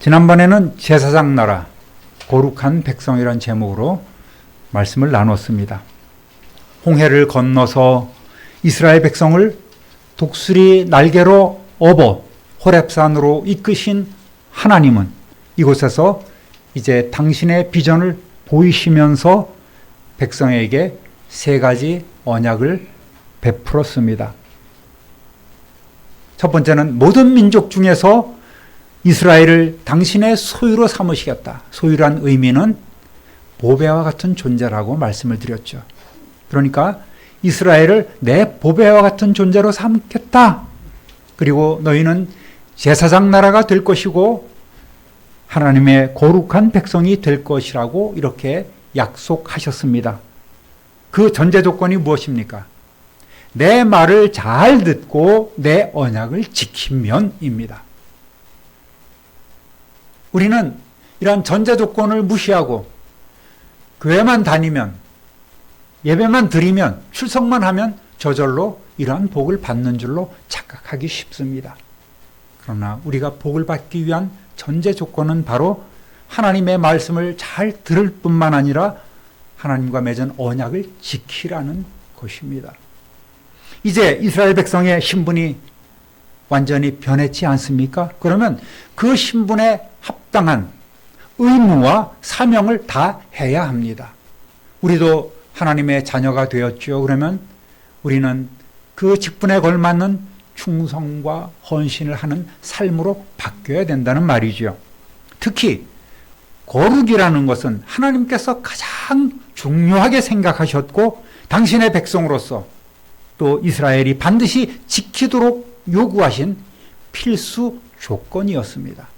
지난번에는 제사장 나라, 거룩한 백성이라는 제목으로 말씀을 나눴습니다. 홍해를 건너서 이스라엘 백성을 독수리 날개로 업어 호렙산으로 이끄신 하나님은 이곳에서 이제 당신의 비전을 보이시면서 백성에게 세 가지 언약을 베풀었습니다. 첫 번째는 모든 민족 중에서 이스라엘을 당신의 소유로 삼으시겠다. 소유란 의미는 보배와 같은 존재라고 말씀을 드렸죠. 그러니까 이스라엘을 내 보배와 같은 존재로 삼겠다. 그리고 너희는 제사장 나라가 될 것이고 하나님의 거룩한 백성이 될 것이라고 이렇게 약속하셨습니다. 그 전제 조건이 무엇입니까? 내 말을 잘 듣고 내 언약을 지키면입니다. 우리는 이러한 전제 조건을 무시하고 교회만 다니면 예배만 드리면 출석만 하면 저절로 이러한 복을 받는 줄로 착각하기 쉽습니다. 그러나 우리가 복을 받기 위한 전제 조건은 바로 하나님의 말씀을 잘 들을 뿐만 아니라 하나님과 맺은 언약을 지키라는 것입니다. 이제 이스라엘 백성의 신분이 완전히 변했지 않습니까? 그러면 그 신분에 합당한 의무와 사명을 다 해야 합니다. 우리도 하나님의 자녀가 되었죠. 그러면 우리는 그 직분에 걸맞는 충성과 헌신을 하는 삶으로 바뀌어야 된다는 말이죠. 특히 거룩이라는 것은 하나님께서 가장 중요하게 생각하셨고 당신의 백성으로서 또 이스라엘이 반드시 지키도록 요구하신 필수 조건이었습니다.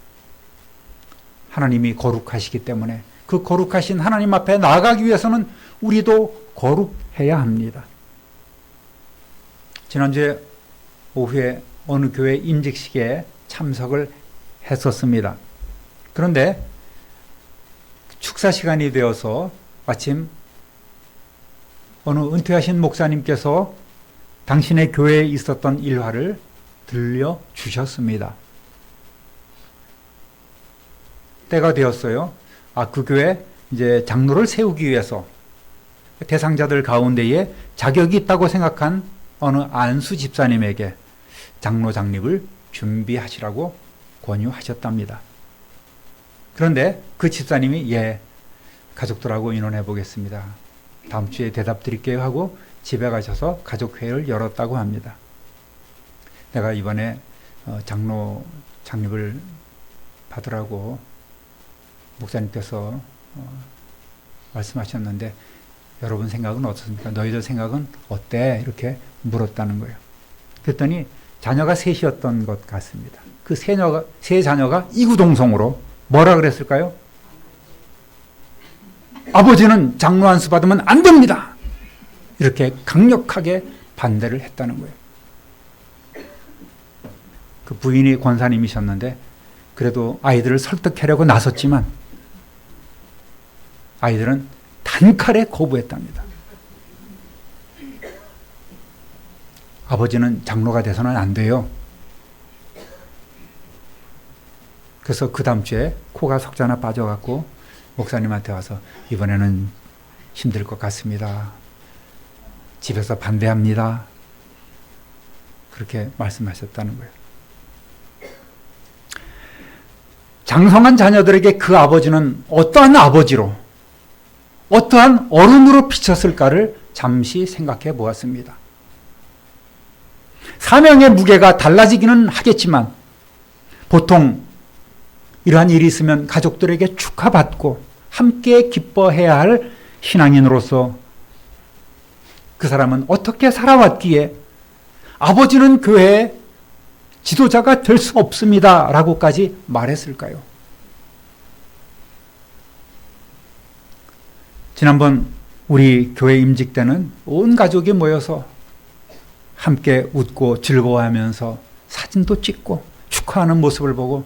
하나님이 거룩하시기 때문에 그 거룩하신 하나님 앞에 나아가기 위해서는 우리도 거룩해야 합니다. 지난주에 오후에 어느 교회 임직식에 참석을 했었습니다. 그런데 축사 시간이 되어서 마침 어느 은퇴하신 목사님께서 당신의 교회에 있었던 일화를 들려주셨습니다. 때가 되었어요. 그 교회 이제 장로를 세우기 위해서 대상자들 가운데에 자격이 있다고 생각한 어느 안수 집사님에게 장로 장립을 준비하시라고 권유하셨답니다. 그런데 그 집사님이 가족들하고 의논해 보겠습니다. 다음 주에 대답 드릴게요 하고 집에 가셔서 가족회의를 열었다고 합니다. 내가 이번에 장로 장립을 받으라고 목사님께서 말씀하셨는데 여러분 생각은 어떻습니까? 너희들 생각은 어때? 이렇게 물었다는 거예요. 그랬더니 자녀가 셋이었던 것 같습니다. 그 세 자녀가 이구동성으로 뭐라 그랬을까요? 아버지는 장로 안수 받으면 안 됩니다. 이렇게 강력하게 반대를 했다는 거예요. 그 부인이 권사님이셨는데 그래도 아이들을 설득하려고 나섰지만 아이들은 단칼에 거부했답니다. 아버지는 장로가 돼서는 안 돼요. 그래서 그 다음 주에 코가 석자나 빠져갖고 목사님한테 와서 이번에는 힘들 것 같습니다. 집에서 반대합니다. 그렇게 말씀하셨다는 거예요. 장성한 자녀들에게 그 아버지는 어떠한 아버지로, 어떠한 어른으로 비쳤을까를 잠시 생각해 보았습니다. 사명의 무게가 달라지기는 하겠지만 보통 이러한 일이 있으면 가족들에게 축하받고 함께 기뻐해야 할 신앙인으로서 그 사람은 어떻게 살아왔기에 아버지는 교회의 지도자가 될 수 없습니다 라고까지 말했을까요? 지난번 우리 교회 임직 때는 온 가족이 모여서 함께 웃고 즐거워하면서 사진도 찍고 축하하는 모습을 보고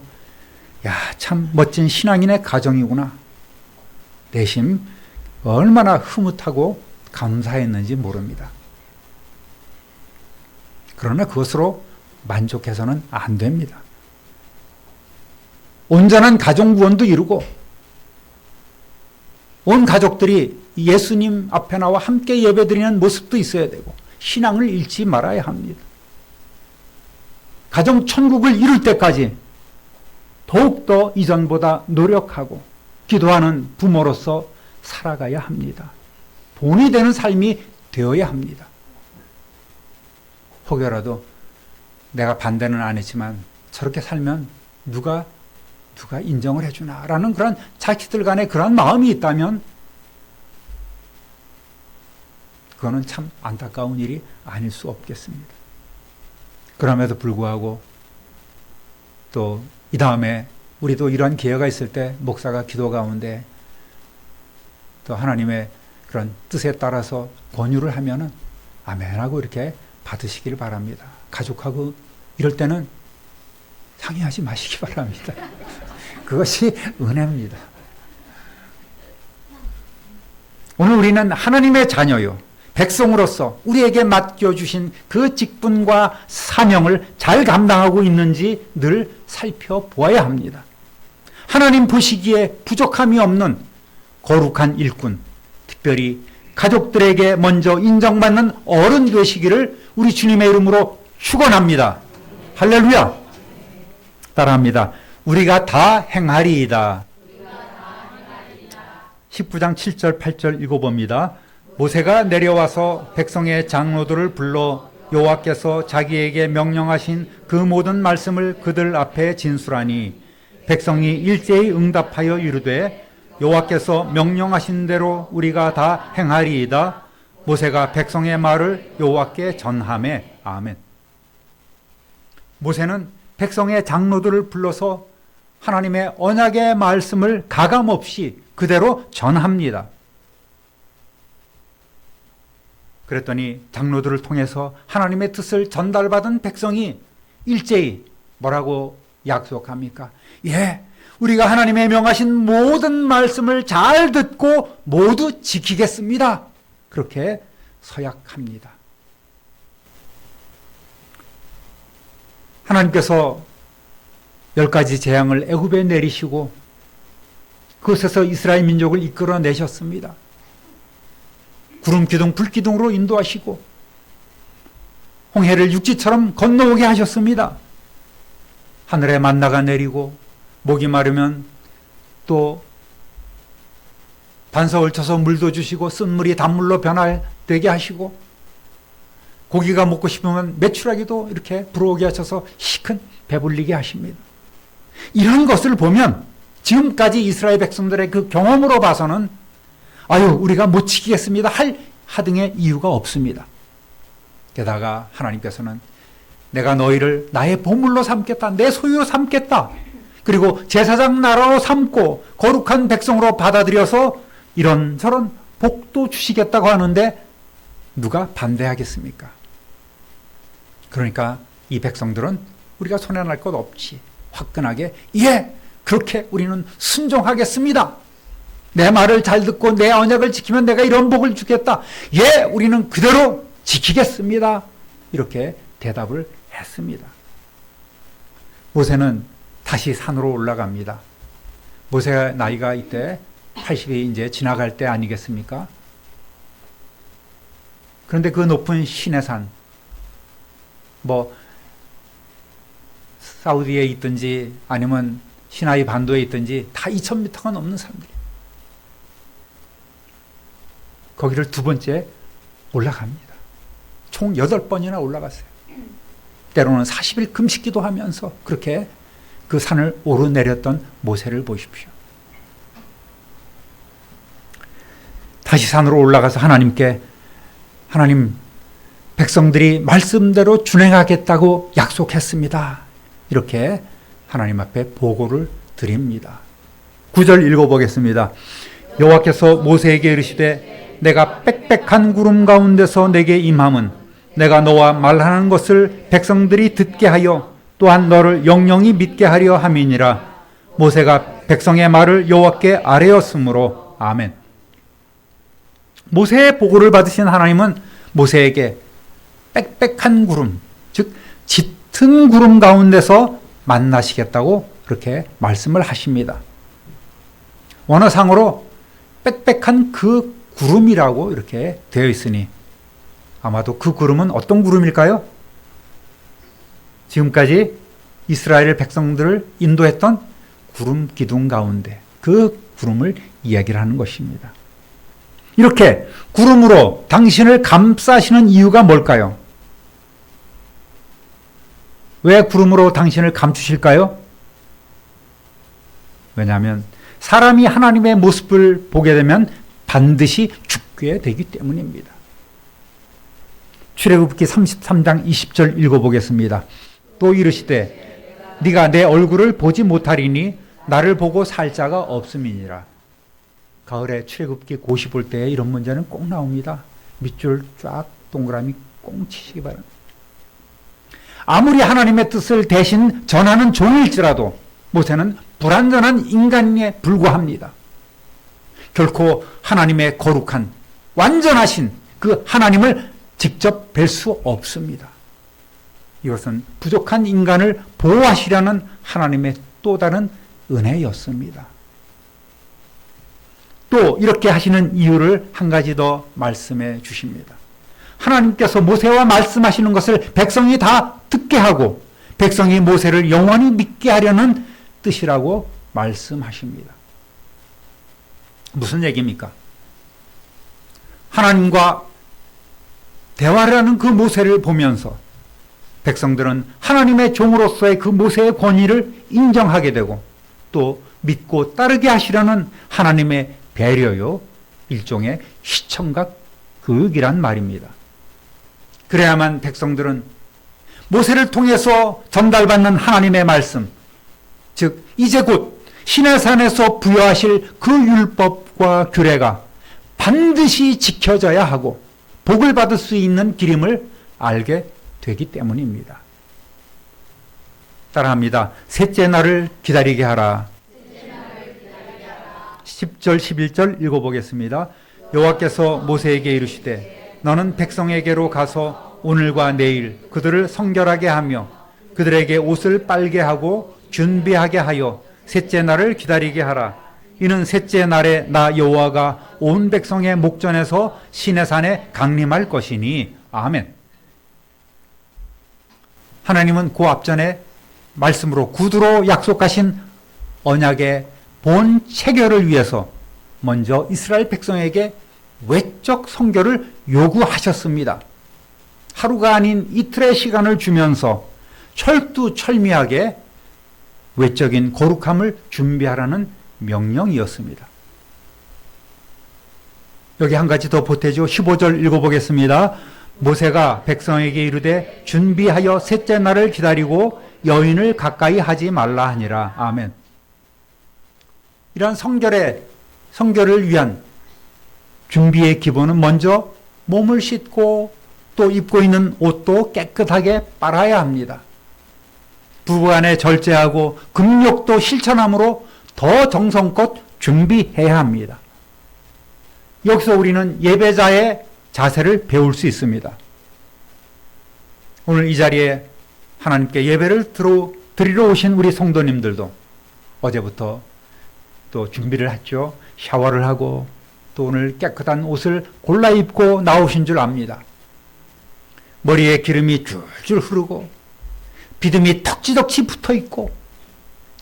참 멋진 신앙인의 가정이구나. 내심 얼마나 흐뭇하고 감사했는지 모릅니다. 그러나 그것으로 만족해서는 안 됩니다. 온전한 가정 구원도 이루고 온 가족들이 예수님 앞에 나와 함께 예배드리는 모습도 있어야 되고 신앙을 잃지 말아야 합니다. 가정 천국을 이룰 때까지 더욱더 이전보다 노력하고 기도하는 부모로서 살아가야 합니다. 본이 되는 삶이 되어야 합니다. 혹여라도 내가 반대는 안 했지만 저렇게 살면 누가 인정을 해주나 라는 그런 자기들 간에 그런 마음이 있다면 그거는 참 안타까운 일이 아닐 수 없겠습니다. 그럼에도 불구하고 또 이 다음에 우리도 이런 기회가 있을 때 목사가 기도 가운데 또 하나님의 그런 뜻에 따라서 권유를 하면은 아멘하고 이렇게 받으시길 바랍니다. 가족하고 이럴 때는 상의하지 마시기 바랍니다. 그것이 은혜입니다. 오늘 우리는 하나님의 자녀요, 백성으로서 우리에게 맡겨주신 그 직분과 사명을 잘 감당하고 있는지 늘 살펴보아야 합니다. 하나님 보시기에 부족함이 없는 거룩한 일꾼, 특별히 가족들에게 먼저 인정받는 어른 되시기를 우리 주님의 이름으로 축원합니다. 할렐루야. 따라합니다. 우리가 다 행하리이다. 19장 7절 8절 읽어봅니다. 모세가 내려와서 백성의 장로들을 불러 여호와께서 자기에게 명령하신 그 모든 말씀을 그들 앞에 진술하니 백성이 일제히 응답하여 이르되 여호와께서 명령하신 대로 우리가 다 행하리이다. 모세가 백성의 말을 여호와께 전하매. 아멘. 모세는 백성의 장로들을 불러서 하나님의 언약의 말씀을 가감없이 그대로 전합니다. 그랬더니 장로들을 통해서 하나님의 뜻을 전달받은 백성이 일제히 뭐라고 약속합니까? 예, 우리가 하나님의 명하신 모든 말씀을 잘 듣고 모두 지키겠습니다. 그렇게 서약합니다. 하나님께서 10가지 재앙을 애굽에 내리시고 그곳에서 이스라엘 민족을 이끌어내셨습니다. 구름 기둥, 불 기둥으로 인도하시고 홍해를 육지처럼 건너오게 하셨습니다. 하늘에 만나가 내리고 목이 마르면 또 반석을 쳐서 물도 주시고 쓴물이 단물로 변화되게 하시고 고기가 먹고 싶으면 메추라기도 이렇게 불어오게 하셔서 시큰 배불리게 하십니다. 이런 것을 보면 지금까지 이스라엘 백성들의 그 경험으로 봐서는 아유 우리가 못 지키겠습니다 할 하등의 이유가 없습니다. 게다가 하나님께서는 내가 너희를 나의 보물로 삼겠다, 내 소유로 삼겠다, 그리고 제사장 나라로 삼고 거룩한 백성으로 받아들여서 이런저런 복도 주시겠다고 하는데 누가 반대하겠습니까? 그러니까 이 백성들은 우리가 손해날 것 없지 화끈하게 예, 그렇게 우리는 순종하겠습니다. 내 말을 잘 듣고 내 언약을 지키면 내가 이런 복을 주겠다. 예, 우리는 그대로 지키겠습니다. 이렇게 대답을 했습니다. 모세는 다시 산으로 올라갑니다. 모세가 나이가 이때 80이 이제 지나갈 때 아니겠습니까? 그런데 그 높은 시내산, 뭐 사우디에 있든지 아니면 시나이 반도에 있든지 다 2000m가 넘는 산들이에요. 거기를 두 번째 올라갑니다. 총 8번이나 올라갔어요. 때로는 40일 금식기도 하면서 그렇게 그 산을 오르내렸던 모세를 보십시오. 다시 산으로 올라가서 하나님께 하나님 백성들이 말씀대로 준행하겠다고 약속했습니다. 이렇게 하나님 앞에 보고를 드립니다. 9절 읽어보겠습니다. 여호와께서 모세에게 이르시되 내가 빽빽한 구름 가운데서 내게 임함은 내가 너와 말하는 것을 백성들이 듣게 하여 또한 너를 영영히 믿게 하려 함이니라. 모세가 백성의 말을 여호와께 아뢰었으므로. 아멘. 모세의 보고를 받으신 하나님은 모세에게 빽빽한 구름, 즉 짙은 구름 가운데서 만나시겠다고 그렇게 말씀을 하십니다. 원어상으로 빽빽한 그 구름이라고 이렇게 되어 있으니 아마도 그 구름은 어떤 구름일까요? 지금까지 이스라엘 백성들을 인도했던 구름 기둥 가운데 그 구름을 이야기를 하는 것입니다. 이렇게 구름으로 당신을 감싸시는 이유가 뭘까요? 왜 구름으로 당신을 감추실까요? 왜냐하면 사람이 하나님의 모습을 보게 되면 반드시 죽게 되기 때문입니다. 출애굽기 33장 20절 읽어보겠습니다. 또 이르시되 네가 내 얼굴을 보지 못하리니 나를 보고 살 자가 없음이니라. 가을에 출애굽기 고시 볼 때 이런 문제는 꼭 나옵니다. 밑줄 쫙 동그라미 꼭 치시기 바랍니다. 아무리 하나님의 뜻을 대신 전하는 종일지라도 모세는 불완전한 인간에 불과합니다. 결코 하나님의 거룩한 완전하신 그 하나님을 직접 뵐 수 없습니다. 이것은 부족한 인간을 보호하시려는 하나님의 또 다른 은혜였습니다. 또 이렇게 하시는 이유를 한 가지 더 말씀해 주십니다. 하나님께서 모세와 말씀하시는 것을 백성이 다 듣게 하고 백성이 모세를 영원히 믿게 하려는 뜻이라고 말씀하십니다. 무슨 얘기입니까? 하나님과 대화를 하는 그 모세를 보면서 백성들은 하나님의 종으로서의 그 모세의 권위를 인정하게 되고 또 믿고 따르게 하시려는 하나님의 배려요, 일종의 시청각 교육이란 말입니다. 그래야만 백성들은 모세를 통해서 전달받는 하나님의 말씀, 즉 이제 곧 시내산에서 부여하실 그 율법과 규례가 반드시 지켜져야 하고 복을 받을 수 있는 길임을 알게 되기 때문입니다. 따라합니다. 셋째 날을 기다리게 하라. 10절 11절 읽어보겠습니다. 여호와께서 모세에게 이르시되 너는 백성에게로 가서 오늘과 내일 그들을 성결하게 하며 그들에게 옷을 빨게 하고 준비하게 하여 셋째 날을 기다리게 하라. 이는 셋째 날에 나 여호와가 온 백성의 목전에서 시내산에 강림할 것이니. 아멘. 하나님은 그 앞전에 말씀으로 구두로 약속하신 언약의 본 체결을 위해서 먼저 이스라엘 백성에게 외적 성결을 요구하셨습니다. 하루가 아닌 이틀의 시간을 주면서 철두철미하게 외적인 거룩함을 준비하라는 명령이었습니다. 여기 한 가지 더 보태죠. 15절 읽어보겠습니다. 모세가 백성에게 이르되 준비하여 셋째 날을 기다리고 여인을 가까이 하지 말라 하니라. 아멘. 이러한 성결을 위한 준비의 기본은 먼저 몸을 씻고 또 입고 있는 옷도 깨끗하게 빨아야 합니다. 부부간에 절제하고 금욕도 실천함으로 더 정성껏 준비해야 합니다. 여기서 우리는 예배자의 자세를 배울 수 있습니다. 오늘 이 자리에 하나님께 예배를 드리러 오신 우리 성도님들도 어제부터 또 준비를 했죠. 샤워를 하고 또 오늘 깨끗한 옷을 골라 입고 나오신 줄 압니다. 머리에 기름이 줄줄 흐르고 비듬이 턱지덕지 붙어 있고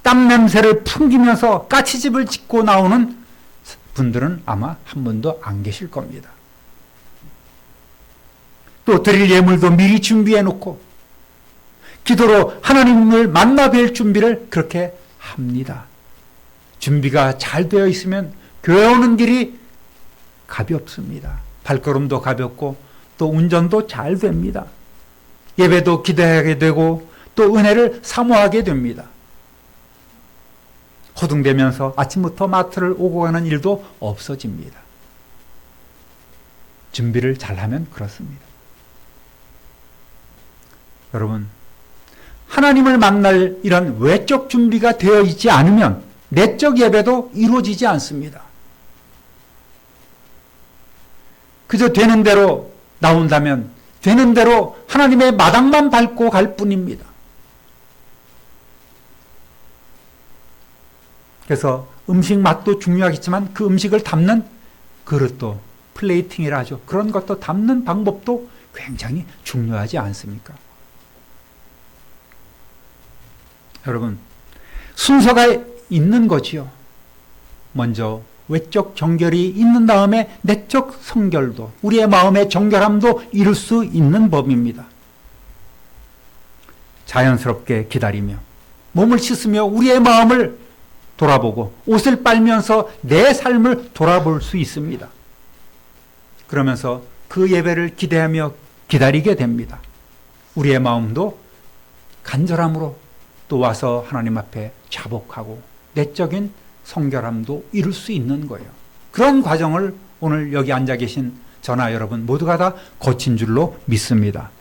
땀 냄새를 풍기면서 까치집을 짓고 나오는 분들은 아마 한 분도 안 계실 겁니다. 또 드릴 예물도 미리 준비해 놓고 기도로 하나님을 만나 뵐 준비를 그렇게 합니다. 준비가 잘 되어 있으면 교회 오는 길이 가볍습니다. 발걸음도 가볍고 또 운전도 잘 됩니다. 예배도 기대하게 되고 또 은혜를 사모하게 됩니다. 호둥대면서 아침부터 마트를 오고 가는 일도 없어집니다. 준비를 잘하면 그렇습니다. 여러분, 하나님을 만날 이런 외적 준비가 되어 있지 않으면 내적 예배도 이루어지지 않습니다. 그저 되는 대로 나온다면 되는 대로 하나님의 마당만 밟고 갈 뿐입니다. 그래서 음식 맛도 중요하겠지만 그 음식을 담는 그릇도 플레이팅이라 하죠. 그런 것도 담는 방법도 굉장히 중요하지 않습니까? 여러분, 순서가 있는 거지요. 먼저 외적 정결이 있는 다음에 내적 성결도, 우리의 마음의 정결함도 이룰 수 있는 법입니다. 자연스럽게 기다리며 몸을 씻으며 우리의 마음을 돌아보고 옷을 빨면서 내 삶을 돌아볼 수 있습니다. 그러면서 그 예배를 기대하며 기다리게 됩니다. 우리의 마음도 간절함으로 또 와서 하나님 앞에 자복하고 내적인 성결함도 이룰 수 있는 거예요. 그런 과정을 오늘 여기 앉아 계신 저나 여러분 모두가 다 거친 줄로 믿습니다.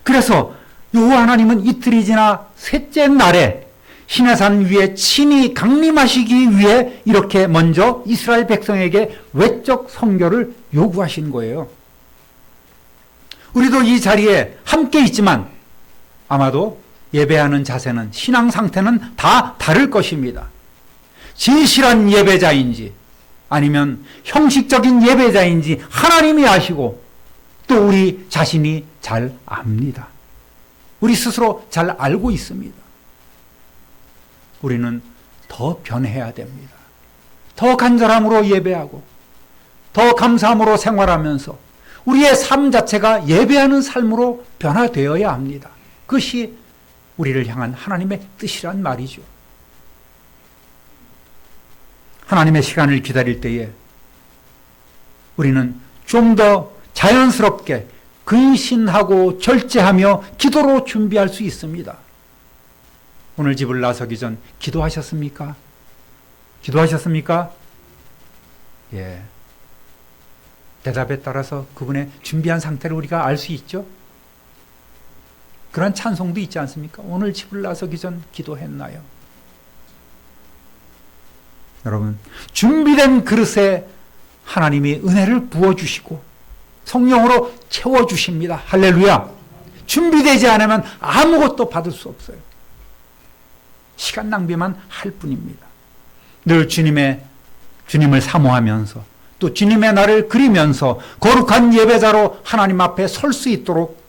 그래서 여호와 하나님은 이틀이 지나 셋째 날에 시내산 위에 친히 강림하시기 위해 이렇게 먼저 이스라엘 백성에게 외적 성결을 요구하신 거예요. 우리도 이 자리에 함께 있지만 아마도 예배하는 자세는, 신앙 상태는 다 다를 것입니다. 진실한 예배자인지 아니면 형식적인 예배자인지 하나님이 아시고 또 우리 자신이 잘 압니다. 우리 스스로 잘 알고 있습니다. 우리는 더 변해야 됩니다. 더 간절함으로 예배하고 더 감사함으로 생활하면서 우리의 삶 자체가 예배하는 삶으로 변화되어야 합니다. 그것이 우리를 향한 하나님의 뜻이란 말이죠. 하나님의 시간을 기다릴 때에 우리는 좀 더 자연스럽게 근신하고 절제하며 기도로 준비할 수 있습니다. 오늘 집을 나서기 전 기도하셨습니까? 기도하셨습니까? 예. 대답에 따라서 그분의 준비한 상태를 우리가 알 수 있죠? 그런 찬송도 있지 않습니까? 오늘 집을 나서기 전 기도했나요? 여러분, 준비된 그릇에 하나님이 은혜를 부어주시고 성령으로 채워주십니다. 할렐루야. 준비되지 않으면 아무것도 받을 수 없어요. 시간 낭비만 할 뿐입니다. 늘 주님을 사모하면서 또 주님의 날을 그리면서 거룩한 예배자로 하나님 앞에 설 수 있도록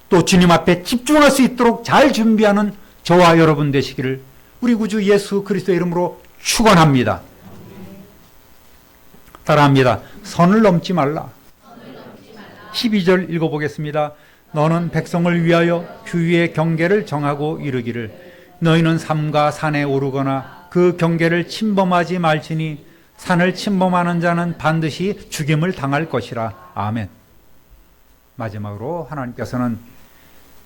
또 주님 앞에 집중할 수 있도록 잘 준비하는 저와 여러분 되시기를 우리 구주 예수 그리스도의 이름으로 축원합니다. 따라합니다. 선을 넘지 말라. 12절 읽어보겠습니다. 너는 백성을 위하여 주위의 경계를 정하고 이르기를 너희는 삼가 산에 오르거나 그 경계를 침범하지 말지니 산을 침범하는 자는 반드시 죽임을 당할 것이라. 아멘. 마지막으로 하나님께서는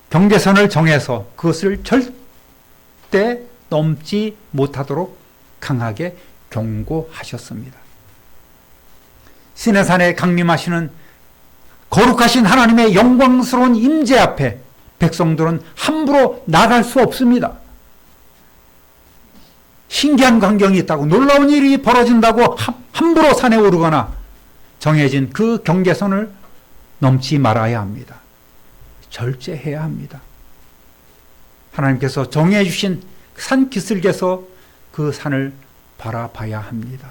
경계선을 정해서 그것을 절대 넘지 못하도록 강하게 경고하셨습니다. 시내산에 강림하시는 거룩하신 하나님의 영광스러운 임재 앞에 백성들은 함부로 나갈 수 없습니다. 신기한 광경이 있다고, 놀라운 일이 벌어진다고 함부로 산에 오르거나 정해진 그 경계선을 넘지 말아야 합니다. 절제해야 합니다. 하나님께서 정해 주신 산 기슭에서 그 산을 바라봐야 합니다.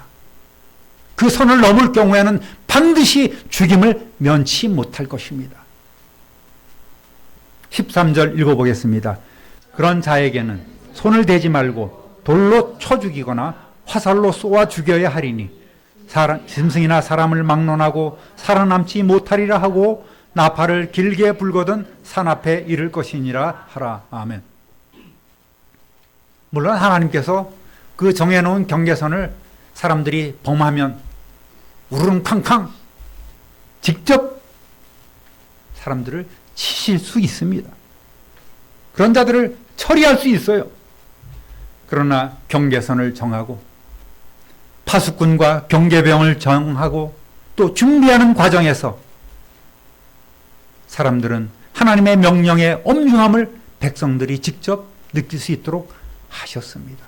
그 선을 넘을 경우에는 반드시 죽임을 면치 못할 것입니다. 13절 읽어보겠습니다. 그런 자에게는 손을 대지 말고 돌로 쳐 죽이거나 화살로 쏘아 죽여야 하리니 짐승이나 사람을 막론하고 살아남지 못하리라 하고 나팔을 길게 불거든 산 앞에 이를 것이니라 하라. 아멘. 물론 하나님께서 그 정해놓은 경계선을 사람들이 범하면 우르릉캉캉 직접 사람들을 치실 수 있습니다. 그런 자들을 처리할 수 있어요. 그러나 경계선을 정하고 파수꾼과 경계병을 정하고 또 준비하는 과정에서 사람들은 하나님의 명령의 엄중함을 백성들이 직접 느낄 수 있도록 하셨습니다.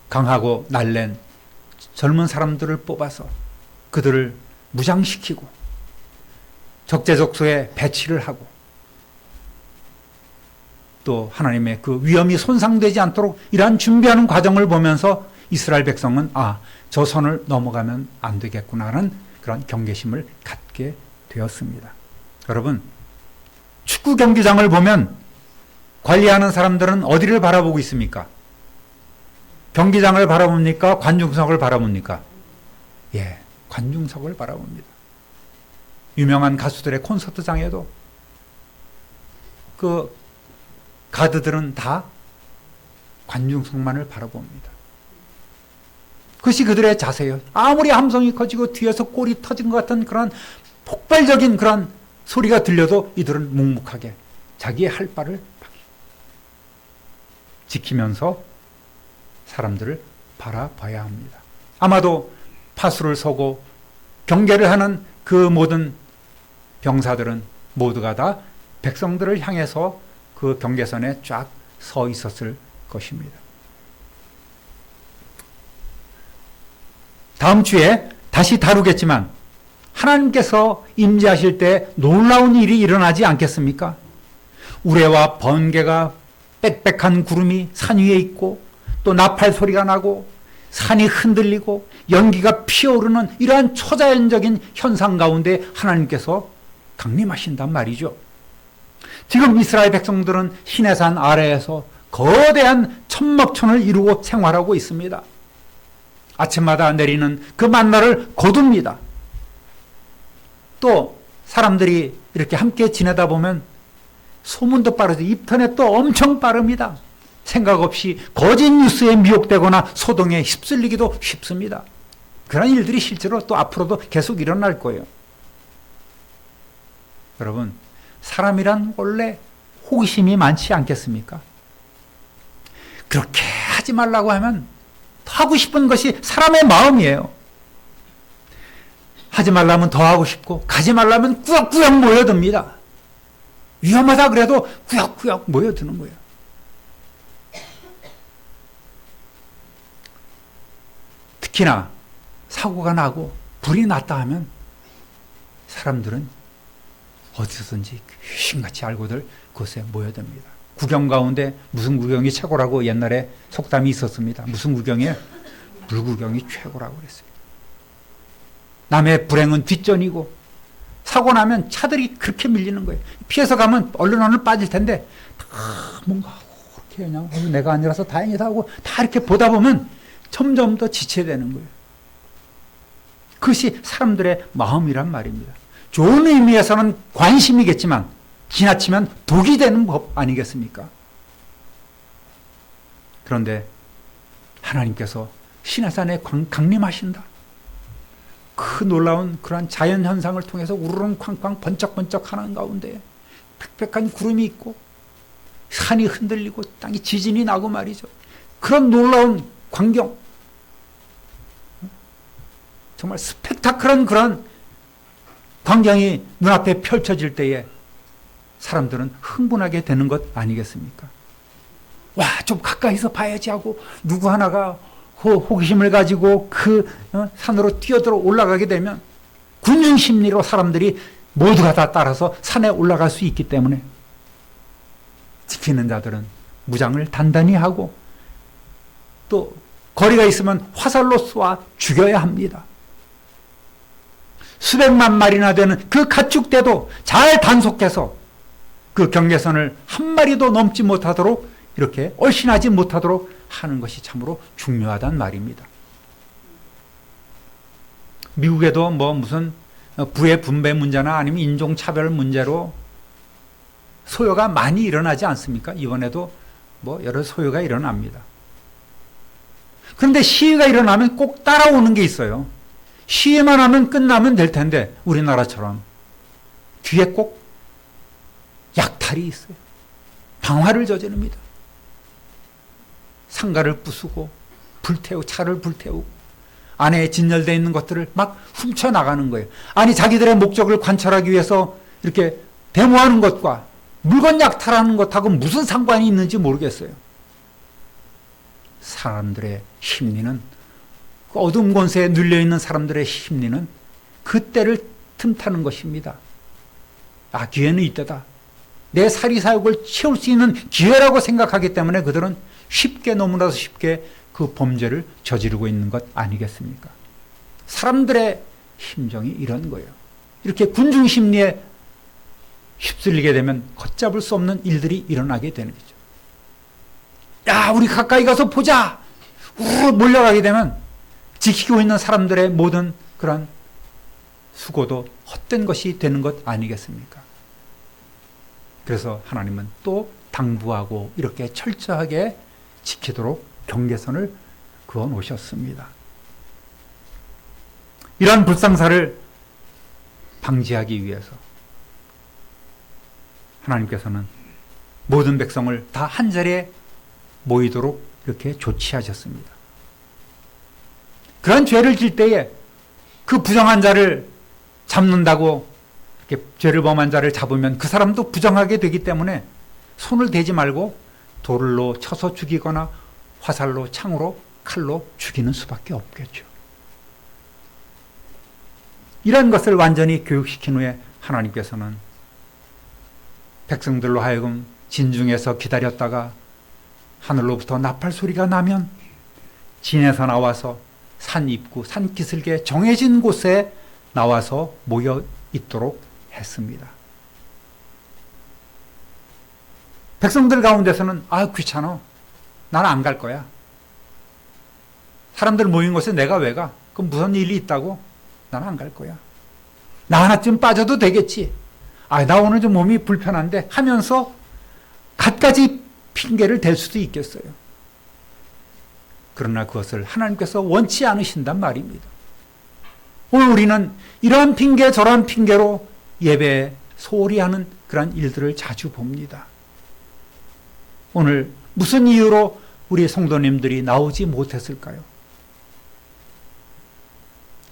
강하고 날랜 젊은 사람들을 뽑아서 그들을 무장시키고 적재적소에 배치를 하고 또 하나님의 그 위험이 손상되지 않도록 이러한 준비하는 과정을 보면서 이스라엘 백성은 저 선을 넘어가면 안 되겠구나라는 그런 경계심을 갖게 되었습니다. 여러분, 축구 경기장을 보면 관리하는 사람들은 어디를 바라보고 있습니까? 경기장을 바라봅니까? 관중석을 바라봅니까? 예, 관중석을 바라봅니다. 유명한 가수들의 콘서트장에도 그 가드들은 다 관중석만을 바라봅니다. 그것이 그들의 자세예요. 아무리 함성이 커지고 뒤에서 골이 터진 것 같은 그런 폭발적인 그런 소리가 들려도 이들은 묵묵하게 자기의 할 바를 지키면서 사람들을 바라봐야 합니다. 아마도 파수를 서고 경계를 하는 그 모든 병사들은 모두가 다 백성들을 향해서 그 경계선에 쫙 서 있었을 것입니다. 다음 주에 다시 다루겠지만 하나님께서 임재하실 때 놀라운 일이 일어나지 않겠습니까? 우레와 번개가 빽빽한 구름이 산 위에 있고 또 나팔 소리가 나고 산이 흔들리고 연기가 피어오르는 이러한 초자연적인 현상 가운데 하나님께서 강림하신단 말이죠. 지금 이스라엘 백성들은 시내산 아래에서 거대한 천막촌을 이루고 생활하고 있습니다. 아침마다 내리는 그 만나를 거둡니다. 또 사람들이 이렇게 함께 지내다 보면 소문도 빠르죠. 인터넷도 엄청 빠릅니다. 생각 없이 거짓 뉴스에 미혹되거나 소동에 휩쓸리기도 쉽습니다. 그런 일들이 실제로 또 앞으로도 계속 일어날 거예요. 여러분, 사람이란 원래 호기심이 많지 않겠습니까? 그렇게 하지 말라고 하면 더 하고 싶은 것이 사람의 마음이에요. 하지 말라면 더 하고 싶고 가지 말라면 꾸역꾸역 모여듭니다. 위험하다 그래도 꾸역꾸역 모여드는 거예요. 특히나 사고가 나고 불이 났다 하면 사람들은 어디서든지 귀신같이 알고들 그곳에 모여듭니다. 구경 가운데 무슨 구경이 최고라고 옛날에 속담이 있었습니다. 무슨 구경이에요? 물구경이 최고라고 그랬어요. 남의 불행은 뒷전이고 사고 나면 차들이 그렇게 밀리는 거예요. 피해서 가면 얼른 빠질 텐데 다 뭔가 그렇게 그냥 내가 아니라서 다행이다 하고 다 이렇게 보다 보면 점점 더 지체되는 거예요. 그것이 사람들의 마음이란 말입니다. 좋은 의미에서는 관심이겠지만 지나치면 독이 되는 법 아니겠습니까? 그런데 하나님께서 시내산에 강림하신다. 그 놀라운 그러한 자연현상을 통해서 우르릉 쾅쾅 번쩍번쩍 하는 가운데 빽빽한 구름이 있고 산이 흔들리고 땅이 지진이 나고 말이죠. 그런 놀라운 광경, 정말 스펙타클한 그런 광경이 눈앞에 펼쳐질 때에 사람들은 흥분하게 되는 것 아니겠습니까? 와, 좀 가까이서 봐야지 하고 누구 하나가 호기심을 가지고 그 산으로 뛰어들어 올라가게 되면 군중 심리로 사람들이 모두가 다 따라서 산에 올라갈 수 있기 때문에 지키는 자들은 무장을 단단히 하고 또 거리가 있으면 화살로 쏘아 죽여야 합니다. 수백만 마리나 되는 그 가축대도 잘 단속해서 그 경계선을 한 마리도 넘지 못하도록 이렇게 얼씬하지 못하도록 하는 것이 참으로 중요하단 말입니다. 미국에도 뭐 무슨 부의 분배 문제나 아니면 인종차별 문제로 소요가 많이 일어나지 않습니까? 이번에도 뭐 여러 소요가 일어납니다. 그런데 시위가 일어나면 꼭 따라오는 게 있어요. 시위만 하면 끝나면 될 텐데 우리나라처럼 뒤에 꼭 약탈이 있어요. 방화를 저지릅니다. 상가를 부수고 차를 불태우고 안에 진열되어 있는 것들을 막 훔쳐나가는 거예요. 아니 자기들의 목적을 관철하기 위해서 이렇게 데모하는 것과 물건 약탈하는 것하고 무슨 상관이 있는지 모르겠어요. 사람들의 심리는, 어둠 권세에 눌려있는 사람들의 심리는 그때를 틈타는 것입니다. 기회는 이때다. 내 사리사욕을 채울 수 있는 기회라고 생각하기 때문에 그들은 쉽게, 너무나도 쉽게 그 범죄를 저지르고 있는 것 아니겠습니까? 사람들의 심정이 이런 거예요. 이렇게 군중 심리에 휩쓸리게 되면 걷잡을 수 없는 일들이 일어나게 되는 거죠. 야, 우리 가까이 가서 보자! 몰려가게 되면 지키고 있는 사람들의 모든 그런 수고도 헛된 것이 되는 것 아니겠습니까? 그래서 하나님은 또 당부하고 이렇게 철저하게 지키도록 경계선을 그어 놓으셨습니다. 이러한 불상사를 방지하기 위해서 하나님께서는 모든 백성을 다 한자리에 모이도록 이렇게 조치하셨습니다. 그런 죄를 질 때에 그 부정한 자를 잡는다고 이렇게 죄를 범한 자를 잡으면 그 사람도 부정하게 되기 때문에 손을 대지 말고 돌로 쳐서 죽이거나 화살로, 창으로, 칼로 죽이는 수밖에 없겠죠. 이런 것을 완전히 교육시킨 후에 하나님께서는 백성들로 하여금 진중에서 기다렸다가 하늘로부터 나팔 소리가 나면 진에서 나와서 산 입구, 산 기슭에 정해진 곳에 나와서 모여 있도록 했습니다. 백성들 가운데서는 귀찮아. 나는 안 갈 거야. 사람들 모인 곳에 내가 왜 가? 그럼 무슨 일이 있다고? 나는 안 갈 거야. 나 하나쯤 빠져도 되겠지. 나 오늘 좀 몸이 불편한데 하면서 갖가지 핑계를 댈 수도 있겠어요. 그러나 그것을 하나님께서 원치 않으신단 말입니다. 오늘 우리는 이러한 핑계 저러한 핑계로 예배에 소홀히 하는 그런 일들을 자주 봅니다. 오늘 무슨 이유로 우리 성도님들이 나오지 못했을까요?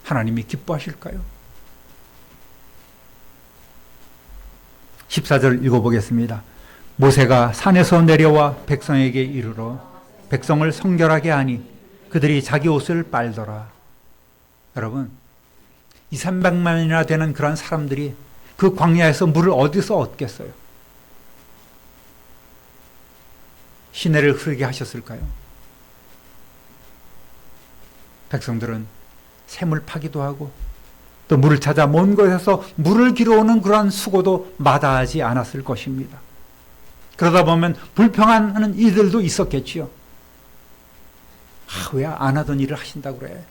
하나님이 기뻐하실까요? 14절 읽어보겠습니다. 모세가 산에서 내려와 백성에게 이르러 백성을 성결하게 하니 그들이 자기 옷을 빨더라. 여러분, 200~300만이나 되는 그런 사람들이 그 광야에서 물을 어디서 얻겠어요? 시내를 흐르게 하셨을까요? 백성들은 샘을 파기도 하고 또 물을 찾아 먼 곳에서 물을 길어오는 그러한 수고도 마다하지 않았을 것입니다. 그러다 보면 불평하는 이들도 있었겠지요. 왜 안 하던 일을 하신다고 그래?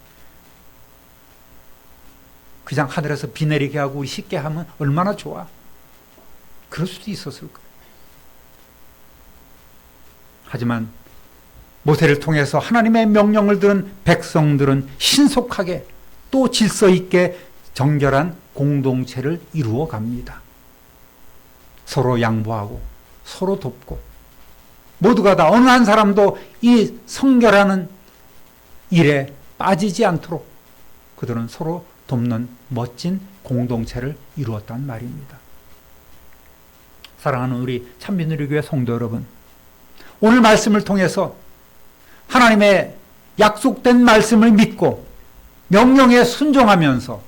그냥 하늘에서 비 내리게 하고 우리 쉽게 하면 얼마나 좋아. 그럴 수도 있었을 거예요. 하지만 모세를 통해서 하나님의 명령을 들은 백성들은 신속하게 또 질서 있게 정결한 공동체를 이루어 갑니다. 서로 양보하고 서로 돕고 모두가 다 어느 한 사람도 이 성결하는 일에 빠지지 않도록 그들은 서로 돕는 멋진 공동체를 이루었단 말입니다. 사랑하는 우리 참빛누리교회 성도 여러분, 오늘 말씀을 통해서 하나님의 약속된 말씀을 믿고 명령에 순종하면서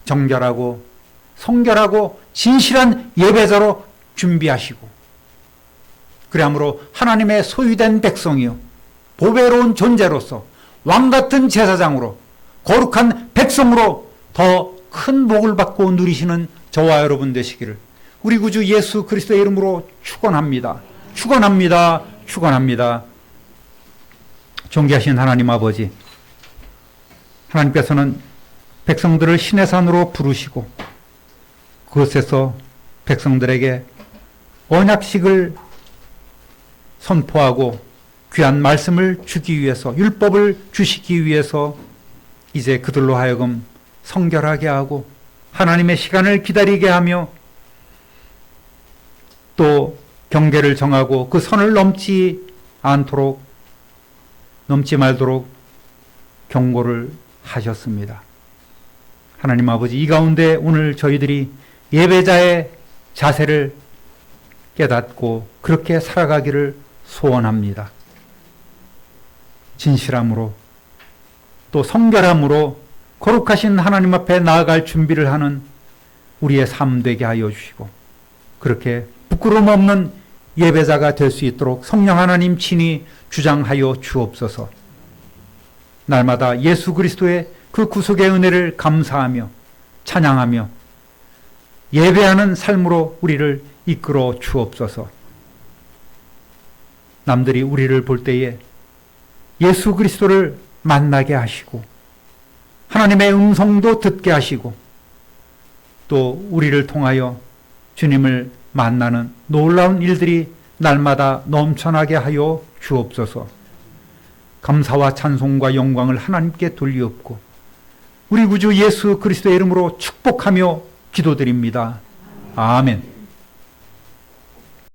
정결하고 성결하고 진실한 예배자로 준비하시고 그러므로 하나님의 소유된 백성이요 보배로운 존재로서 왕같은 제사장으로 거룩한 백성으로 더 큰 복을 받고 누리시는 저와 여러분 되시기를 우리 구주 예수 그리스도의 이름으로 축원합니다. 축원합니다. 축원합니다. 존귀하신 하나님 아버지, 하나님께서는 백성들을 신의 산으로 부르시고 그곳에서 백성들에게 언약식을 선포하고 귀한 말씀을 주기 위해서, 율법을 주시기 위해서 이제 그들로 하여금 성결하게 하고 하나님의 시간을 기다리게 하며 또 경계를 정하고 그 선을 넘지 말도록 경고를 하셨습니다. 하나님 아버지, 이 가운데 오늘 저희들이 예배자의 자세를 깨닫고 그렇게 살아가기를 소원합니다. 진실함으로 또 성결함으로 거룩하신 하나님 앞에 나아갈 준비를 하는 우리의 삶 되게 하여 주시고 그렇게 부끄러움 없는 예배자가 될 수 있도록 성령 하나님 친히 주장하여 주옵소서. 날마다 예수 그리스도의 그 구속의 은혜를 감사하며 찬양하며 예배하는 삶으로 우리를 이끌어 주옵소서. 남들이 우리를 볼 때에 예수 그리스도를 만나게 하시고 하나님의 음성도 듣게 하시고 또 우리를 통하여 주님을 만나는 놀라운 일들이 날마다 넘쳐나게 하여 주옵소서. 감사와 찬송과 영광을 하나님께 돌리옵고 우리 구주 예수 그리스도의 이름으로 축복하며 기도드립니다. 아멘.